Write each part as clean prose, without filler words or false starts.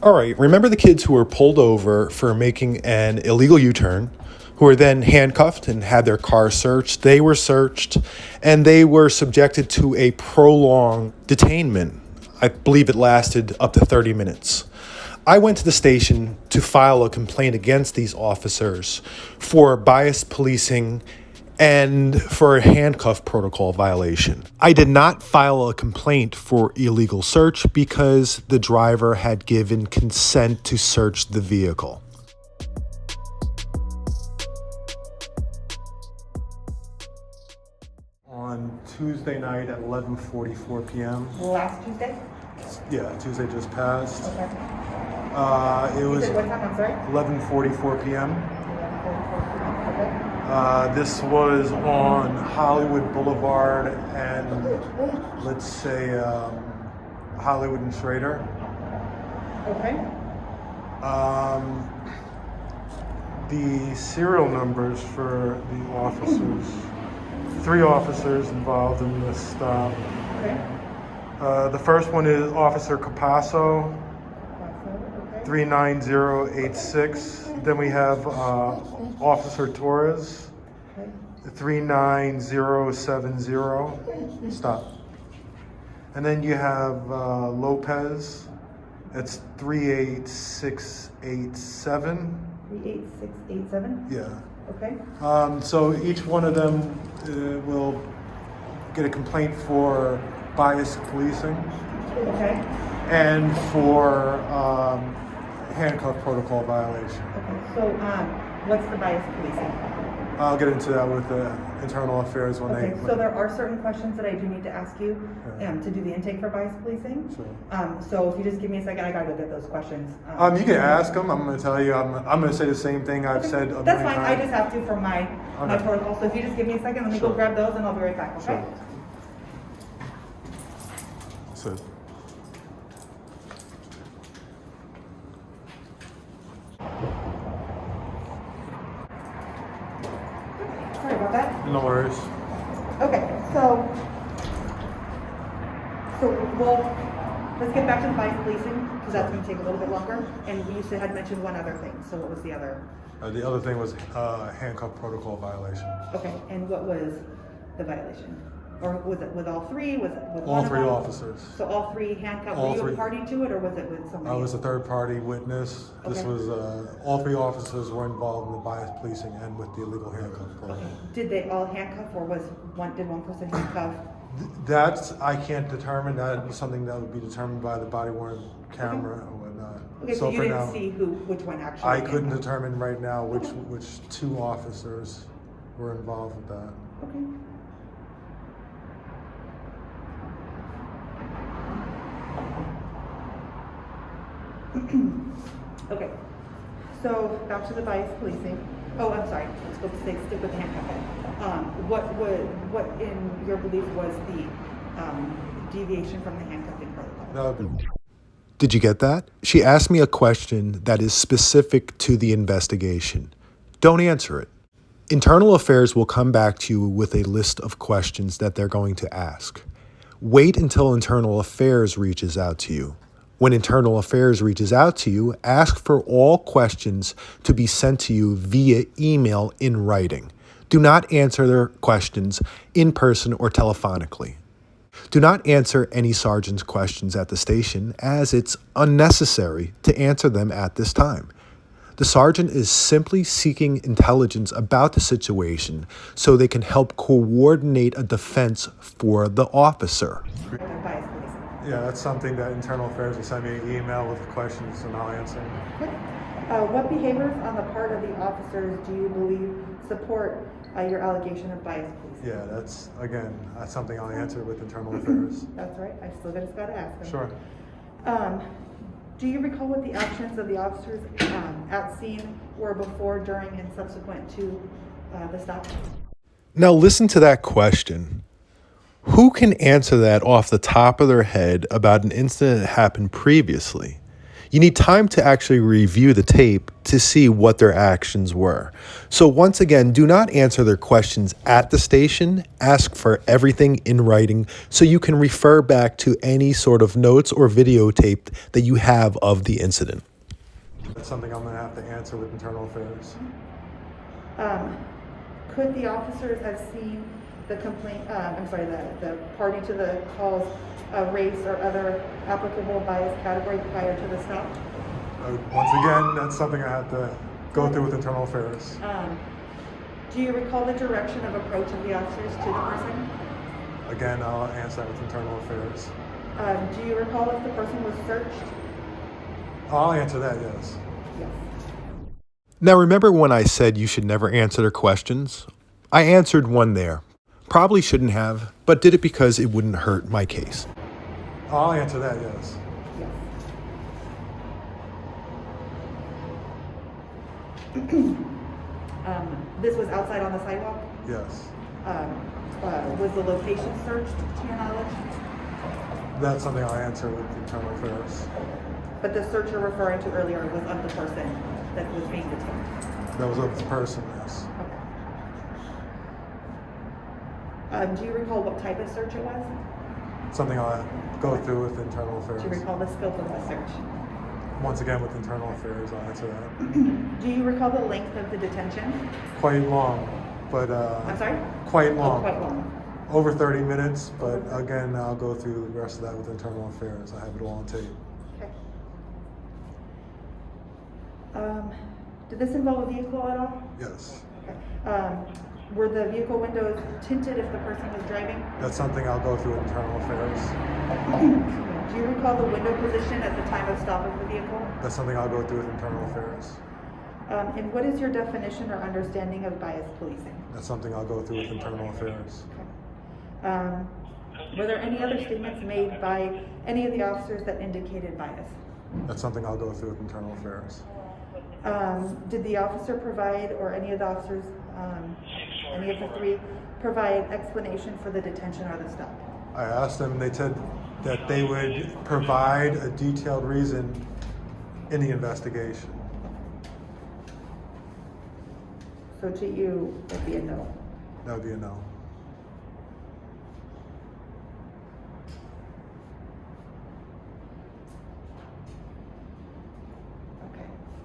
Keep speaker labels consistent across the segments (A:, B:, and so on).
A: All right, remember the kids who were pulled over for making an illegal U-turn, who were then handcuffed and had their car searched? They were searched, and they were subjected to a prolonged detainment. I believe it lasted up to 30 minutes. I went to the station to file a complaint against these officers for biased policing and for a handcuff protocol violation. I did not file a complaint for illegal search because the driver had given consent to search the vehicle. On Tuesday night at 11:44 p.m.
B: Last Tuesday?
A: Yeah, Tuesday just passed.
B: Okay.
A: It was
B: What time? I'm sorry?
A: 11:44 p.m.
B: Okay.
A: This was on Hollywood Boulevard and let's say Hollywood and Schrader.
B: Okay.
A: The serial numbers for the officers, 3 officers involved in this stop.
B: Okay.
A: The first one is Officer Capasso,
B: Okay.
A: 39086. Then we have Officer Torres,
B: Okay.
A: 39070. Stop. And then you have Lopez. It's 38687.
B: 38687?
A: Yeah.
B: Okay.
A: So each one of them will get a complaint for biased policing
B: Okay.
A: and for handcuff protocol violation.
B: Okay. So, what's the bias policing?
A: I'll get into that with the internal affairs when
B: Okay,
A: they.
B: so there are certain questions that I do need to ask you to do the intake for bias policing.
A: Sure.
B: So if you just give me a second, I gotta go get those questions.
A: You can ask them. I'm going to tell you. I'm going to say the same thing I've said.
B: That's fine. I just have to for my protocol. So if you just give me a second, let me go
A: Sure.
B: grab those and I'll be right back. Okay.
A: Sure. So.
B: Sorry about that.
A: No worries.
B: Okay, so well, let's get back to the bias policing because that's going to take a little bit longer. And you had mentioned one other thing. So what was the other?
A: The other thing was handcuff protocol violation.
B: Okay, and what was the violation? Or was it with all 3? Was it with
A: All
B: one
A: 3
B: of them?
A: officers.
B: So all 3 handcuffed.
A: All
B: Were you
A: 3.
B: a party to it, or was it with somebody?
A: I was a third-party witness. This
B: Okay.
A: was all 3 officers were involved in the bias policing and with the illegal handcuff protocol.
B: Okay. Did they all handcuff, or did one person handcuff?
A: That's I can't determine. That is something that would be determined by the body-worn camera or whatnot.
B: Okay, so you
A: for
B: didn't
A: now,
B: see which one actually.
A: I couldn't
B: handcuffed.
A: determine right now which 2 officers were involved with that.
B: Okay. Okay, so back to the bias policing. Oh, I'm sorry. Let's go stick with the handcuffing. What in your belief was the deviation from the handcuffing protocol?
A: That would be. Did you get that? She asked me a question that is specific to the investigation. Don't answer it. Internal Affairs will come back to you with a list of questions that they're going to ask. Wait until Internal Affairs reaches out to you. When Internal Affairs reaches out to you, ask for all questions to be sent to you via email in writing. Do not answer their questions in person or telephonically. Do not answer any sergeant's questions at the station, as it's unnecessary to answer them at this time. The sergeant is simply seeking intelligence about the situation so they can help coordinate a defense for the officer.
B: Bias policing.
A: Yeah, that's something that Internal Affairs will send me an email with questions and I'll answer.
B: What behaviors on the part of the officers do you believe support your allegation of bias policing?
A: Yeah, that's something I'll answer with Internal Affairs.
B: That's right. I still just got to ask them.
A: Sure.
B: Do you recall what the actions of the officers at scene were before, during, and subsequent to the stop?
A: Now listen to that question. Who can answer that off the top of their head about an incident that happened previously? You need time to actually review the tape to see what their actions were. So once again, do not answer their questions at the station. Ask for everything in writing so you can refer back to any sort of notes or videotape that you have of the incident. That's something I'm going to have to answer with Internal Affairs.
B: Could the officers have seen the complaint, the party to the call's race or other applicable bias category prior to the stop?
A: Once again, that's something I have to go through with Internal Affairs.
B: Do you recall the direction of approach of the officers to the person?
A: Again, I'll answer that with Internal Affairs.
B: Do you recall if the person was searched?
A: I'll answer that, yes.
B: Yes.
A: Now, remember when I said you should never answer their questions? I answered one there. Probably shouldn't have, but did it because it wouldn't hurt my case. I'll answer that, yes.
B: Yes. This was outside on the sidewalk?
A: Yes.
B: Was the location searched, to your knowledge?
A: That's something I'll answer with Internal Affairs.
B: But the search you're referring to earlier was of the person that was being detained?
A: That was of the person, yes.
B: Okay. Do you recall what type of search it was?
A: Something I'll go through with Internal Affairs.
B: Do you recall the scope of the search?
A: Once again, with Internal Affairs, I'll answer that.
B: Do you recall the length of the detention?
A: Quite long, but...
B: I'm sorry?
A: Quite long.
B: Oh, quite long.
A: Over 30 minutes, but again, I'll go through the rest of that with Internal Affairs. I have it all on tape.
B: Okay. Did this involve a vehicle at all?
A: Yes.
B: Okay. Were the vehicle windows tinted if the person was driving?
A: That's something I'll go through with Internal Affairs.
B: Do you recall the window position at the time of stop of the vehicle?
A: That's something I'll go through with Internal Affairs.
B: And what is your definition or understanding of bias policing?
A: That's something I'll go through with Internal Affairs.
B: Okay. Were there any other statements made by any of the officers that indicated bias?
A: That's something I'll go through with Internal Affairs.
B: Did the officer provide, or any of the officers, any of the three, provide explanation for the detention or the stop?
A: I asked them, they said that they would provide a detailed reason in the investigation.
B: So to you, it'd be a no?
A: That would be a no.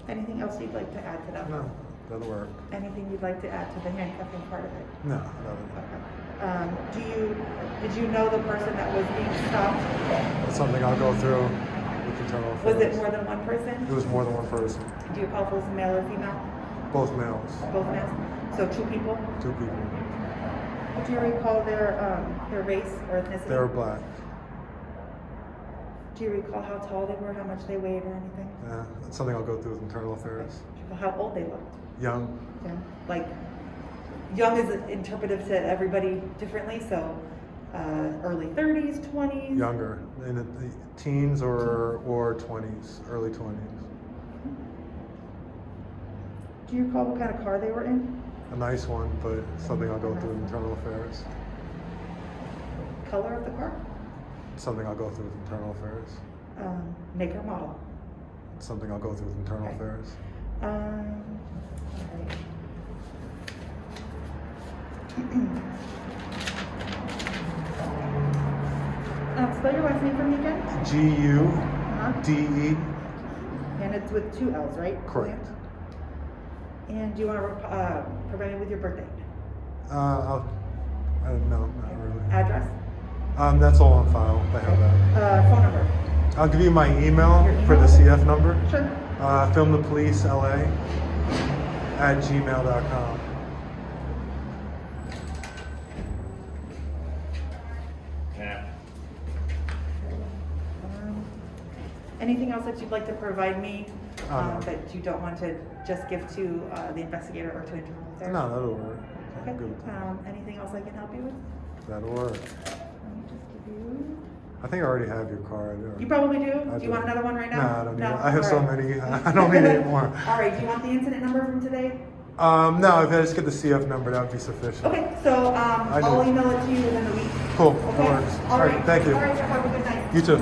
B: Anything else you'd like to add to that?
A: No, that'll work.
B: Anything you'd like to add to the handcuffing part of it?
A: No, that would.
B: Okay. Did you know the person that was being stopped?
A: That's something I'll go through with Internal Affairs.
B: Was it more than one person?
A: It was more than one person.
B: Do you recall if it was a male or female?
A: Both males.
B: Both males? So two people?
A: Two people.
B: Do you recall their race or ethnicity?
A: They were black.
B: Do you recall how tall they were, how much they weighed or anything?
A: Yeah, that's something I'll go through with Internal Affairs.
B: Do you recall how old they looked?
A: Young.
B: Yeah. Like, young is interpretive to everybody differently, so early 30s, 20s?
A: Younger, in the teens or 20s, early 20s.
B: Do you recall what kind of car they were in?
A: A nice one, but something I'll go through with Internal Affairs.
B: Color of the car?
A: Something I'll go through with Internal Affairs.
B: Make or model?
A: Something I'll go through with Internal
B: Okay.
A: Affairs.
B: Spell your last name for me again?
A: G-U-D-E.
B: And it's with two L's, right?
A: Correct.
B: And do you want to provide me with your birthday?
A: No, not really.
B: Address?
A: That's all on file. I have that.
B: Phone number?
A: I'll give you my email
B: Your
A: for the
B: email?
A: CF number.
B: Sure.
A: filmthepolicela@gmail.com.
B: Anything else that you'd like to provide me
A: No.
B: that you don't want to just give to the investigator or to Internal Affairs?
A: No, that'll work.
B: Okay.
A: I'm good with that.
B: Anything else I can help you with?
A: That'll work.
B: Let me just give you.
A: I think I already have your card.
B: You probably do.
A: I
B: Do you
A: do.
B: want another one right now?
A: No, I don't need it. I have
B: All
A: so
B: right.
A: many. I don't need any more.
B: All right. Do you want the incident number from today?
A: No, if I just get the CF number, that would be sufficient.
B: Okay. So I'll
A: do.
B: email it to you within the week.
A: Cool.
B: Okay.
A: That works.
B: All right.
A: Thank you.
B: All right. Have a good night.
A: You too.